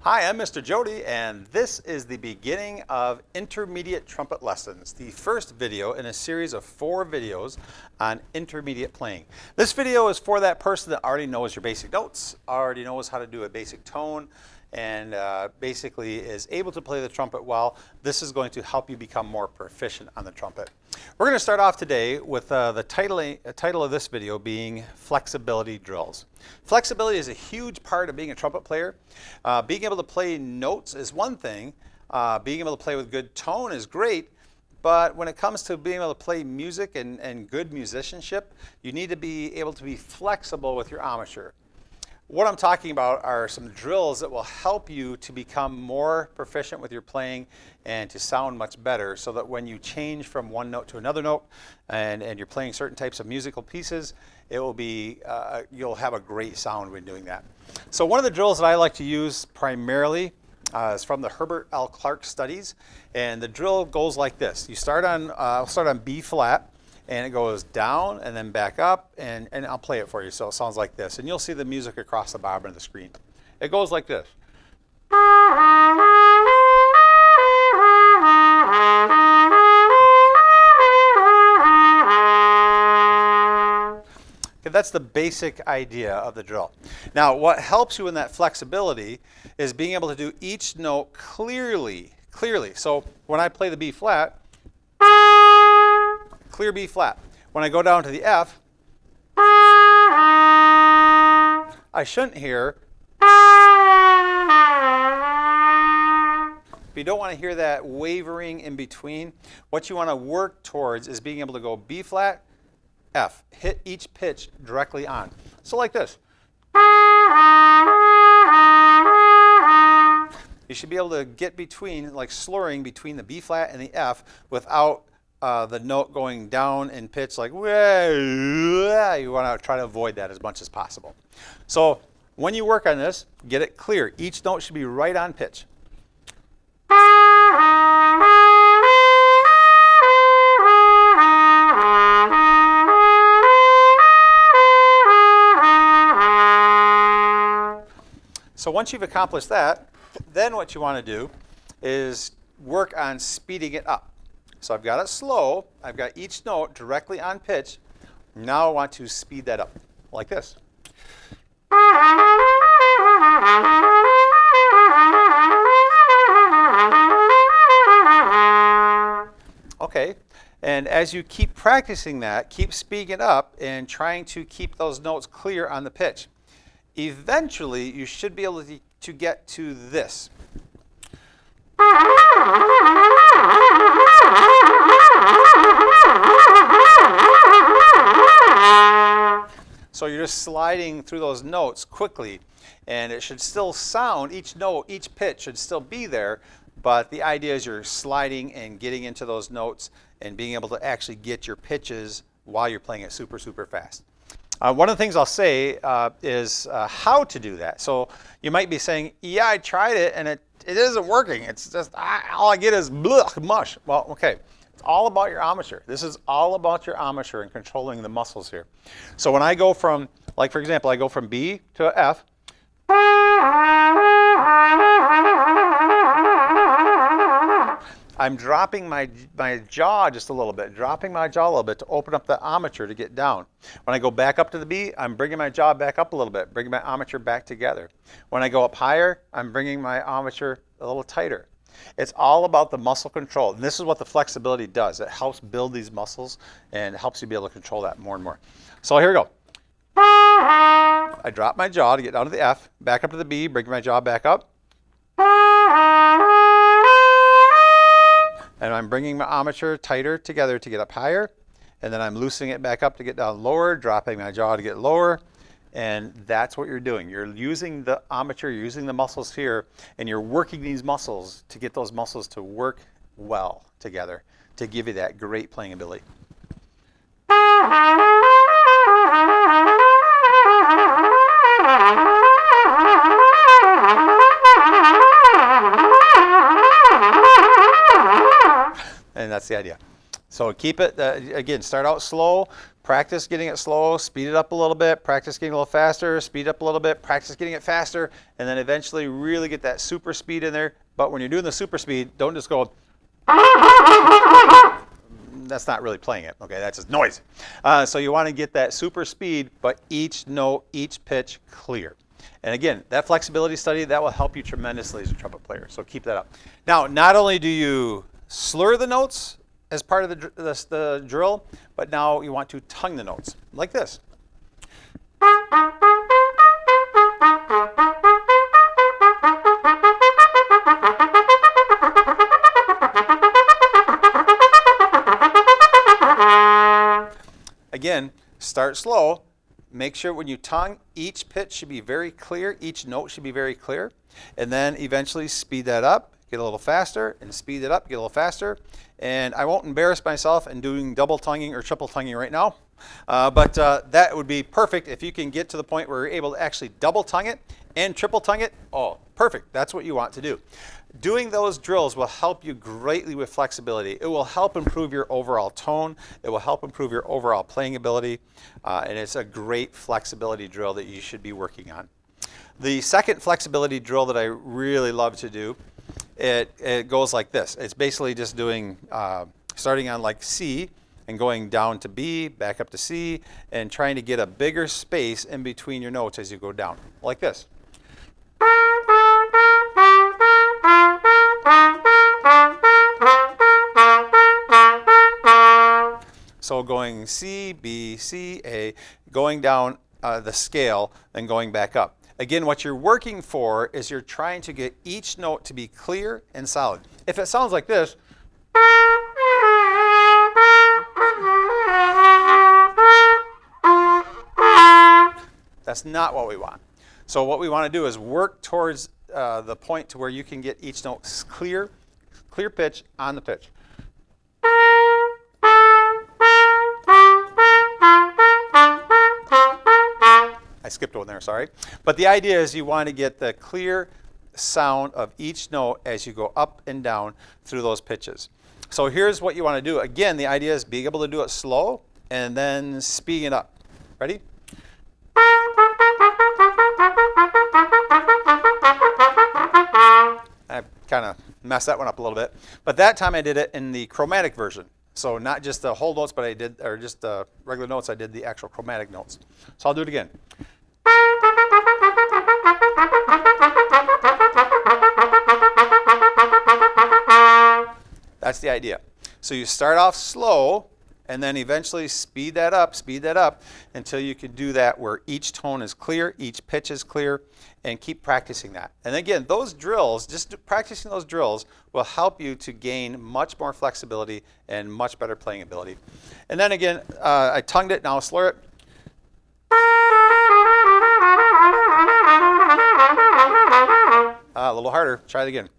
Hi, I'm Mr. Jody, and this is the beginning of intermediate trumpet lessons, the first video in a series of 4 videos on intermediate playing. This video is for that person that already knows your basic notes, already knows how to do a basic tone, and basically is able to play the trumpet well. This is going to help you become more proficient on the trumpet. We're going to start off today with the title of this video being flexibility drills. Flexibility is a huge part of being a trumpet player. Being able to play notes is one thing. Being able to play with good tone is great. But when it comes to being able to play music and good musicianship, you need to be able to be flexible with your embouchure. What I'm talking about are some drills that will help you to become more proficient with your playing and to sound much better, so that when you change from one note to another note and you're playing certain types of musical pieces, it will be, you'll have a great sound when doing that. So one of the drills that I like to use primarily is from the Herbert L. Clark studies, and the drill goes like this. You start on, I'll start on B flat, and it goes down and then back up, and I'll play it for you so it sounds like this. And you'll see the music across the bottom of the screen. It goes like this. Okay, that's the basic idea of the drill. Now, what helps you in that flexibility is being able to do each note clearly. So when I play the B flat, clear B flat. When I go down to the F, I shouldn't hear. But you don't want to hear that wavering in between. What you want to work towards is being able to go B flat, F. Hit each pitch directly on. So like this. You should be able to get between, like slurring between the B flat and the F without the note going down in pitch like, you want to try to avoid that as much as possible. So when you work on this, get it clear. Each note should be right on pitch. So once you've accomplished that, then what you want to do is work on speeding it up. So I've got it slow, I've got each note directly on pitch. Now I want to speed that up, like this. Okay, and as you keep practicing that, keep speeding it up and trying to keep those notes clear on the pitch. Eventually, you should be able to get to this. So you're just sliding through those notes quickly, and it should still sound, each note, each pitch should still be there, but the idea is you're sliding and getting into those notes and being able to actually get your pitches while you're playing it super, super fast. One of the things I'll say is how to do that. So you might be saying, yeah, I tried it and it isn't working. It's just, all I get is mush. Well, okay. It's all about your embouchure. This is all about your embouchure and controlling the muscles here. So when I go from, like for example, I go from B to F. I'm dropping my jaw just a little bit, to open up the embouchure to get down. When I go back up to the B, I'm bringing my jaw back up a little bit, bringing my embouchure back together. When I go up higher, I'm bringing my embouchure a little tighter. It's all about the muscle control. And this is what the flexibility does. It helps build these muscles and helps you be able to control that more and more. So here we go. I drop my jaw to get down to the F, back up to the B, bring my jaw back up. And I'm bringing my embouchure tighter together to get up higher. And then I'm loosening it back up to get down lower, dropping my jaw to get lower. And that's what you're doing. You're using the embouchure, you're using the muscles here, and you're working these muscles to get those muscles to work well together to give you that great playing ability. And that's the idea. So keep it, again, start out slow, practice getting it slow, speed it up a little bit, practice getting a little faster, speed up a little bit, practice getting it faster, and then eventually really get that super speed in there. But when you're doing the super speed, don't just go, that's not really playing it, okay, that's just noise. So you want to get that super speed, but each note, each pitch clear. And again, that flexibility study, that will help you tremendously as a trumpet player, so keep that up. Now, not only do you slur the notes as part of the drill, but now you want to tongue the notes, like this. Again, start slow. Make sure when you tongue, each pitch should be very clear, each note should be very clear, and then eventually speed that up, get a little faster, and speed it up, get a little faster. And I won't embarrass myself in doing double tonguing or triple tonguing right now, but that would be perfect if you can get to the point where you're able to actually double tongue it and triple tongue it. Oh, perfect. That's what you want to do. Doing those drills will help you greatly with flexibility. It will help improve your overall tone. It will help improve your overall playing ability, and it's a great flexibility drill that you should be working on. The second flexibility drill that I really love to do, it goes like this. It's basically just doing, starting on like C and going down to B, back up to C, and trying to get a bigger space in between your notes as you go down, like this. So going C, B, C, A, going down the scale, then going back up. Again, what you're working for is you're trying to get each note to be clear and solid. If it sounds like this, that's not what we want. So what we want to do is work towards the point to where you can get each note clear pitch on the pitch. I skipped one there, sorry. But the idea is you want to get the clear sound of each note as you go up and down through those pitches. So here's what you want to do. Again, the idea is being able to do it slow and then speeding it up. Ready? I kind of messed that one up a little bit. But that time I did it in the chromatic version. So not just the whole notes, but I did, or just the regular notes, I did the actual chromatic notes. So I'll do it again. That's the idea. So you start off slow and then eventually speed that up until you can do that where each tone is clear, each pitch is clear, and keep practicing that. And again, those drills, just practicing those drills will help you to gain much more flexibility and much better playing ability. And then again, I tongued it, now I'll slur it. A little harder, try it again.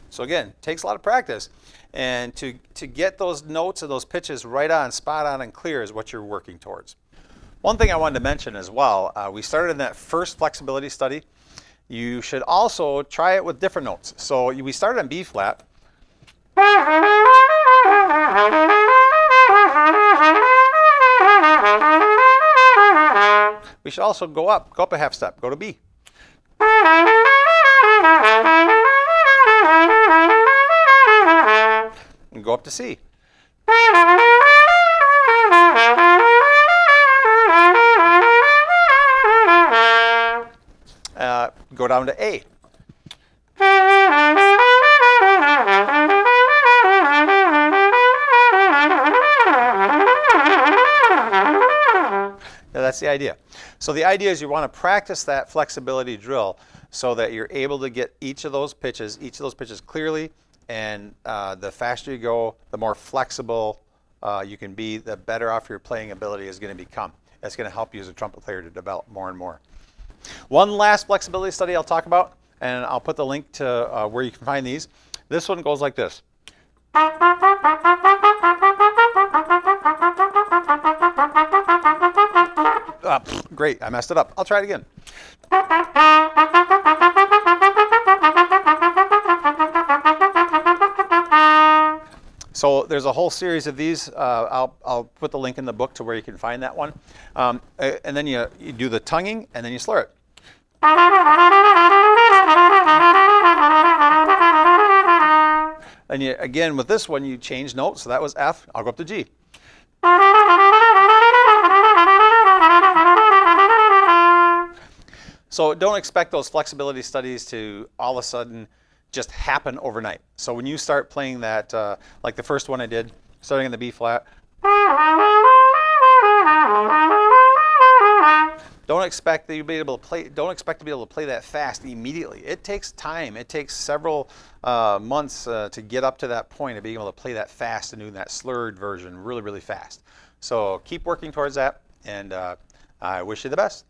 So again, it takes a lot of practice. And to get those notes and those pitches right on, spot on, and clear is what you're working towards. One thing I wanted to mention as well, we started in that first flexibility study. You should also try it with different notes. So we started on B flat. We should also go up a half step, go to B. And go up to C. Go down to A. That's the idea. So the idea is you want to practice that flexibility drill so that you're able to get each of those pitches clearly, and the faster you go, the more flexible you can be, the better off your playing ability is going to become. That's going to help you as a trumpet player to develop more and more. One last flexibility study I'll talk about, and I'll put the link to where you can find these. This one goes like this. Great, I messed it up. I'll try it again. So there's a whole series of these. I'll put the link in the book to where you can find that one. And then you do the tonguing, and then you slur it. And again, with this one, you change notes. So that was F. I'll go up to G. So don't expect those flexibility studies to all of a sudden just happen overnight. So when you start playing that, like the first one I did, starting in the B flat, don't expect that you'll be able to play. Don't expect to be able to play that fast immediately. It takes time. It takes several months to get up to that point of being able to play that fast and doing that slurred version really, really fast. So keep working towards that, and I wish you the best.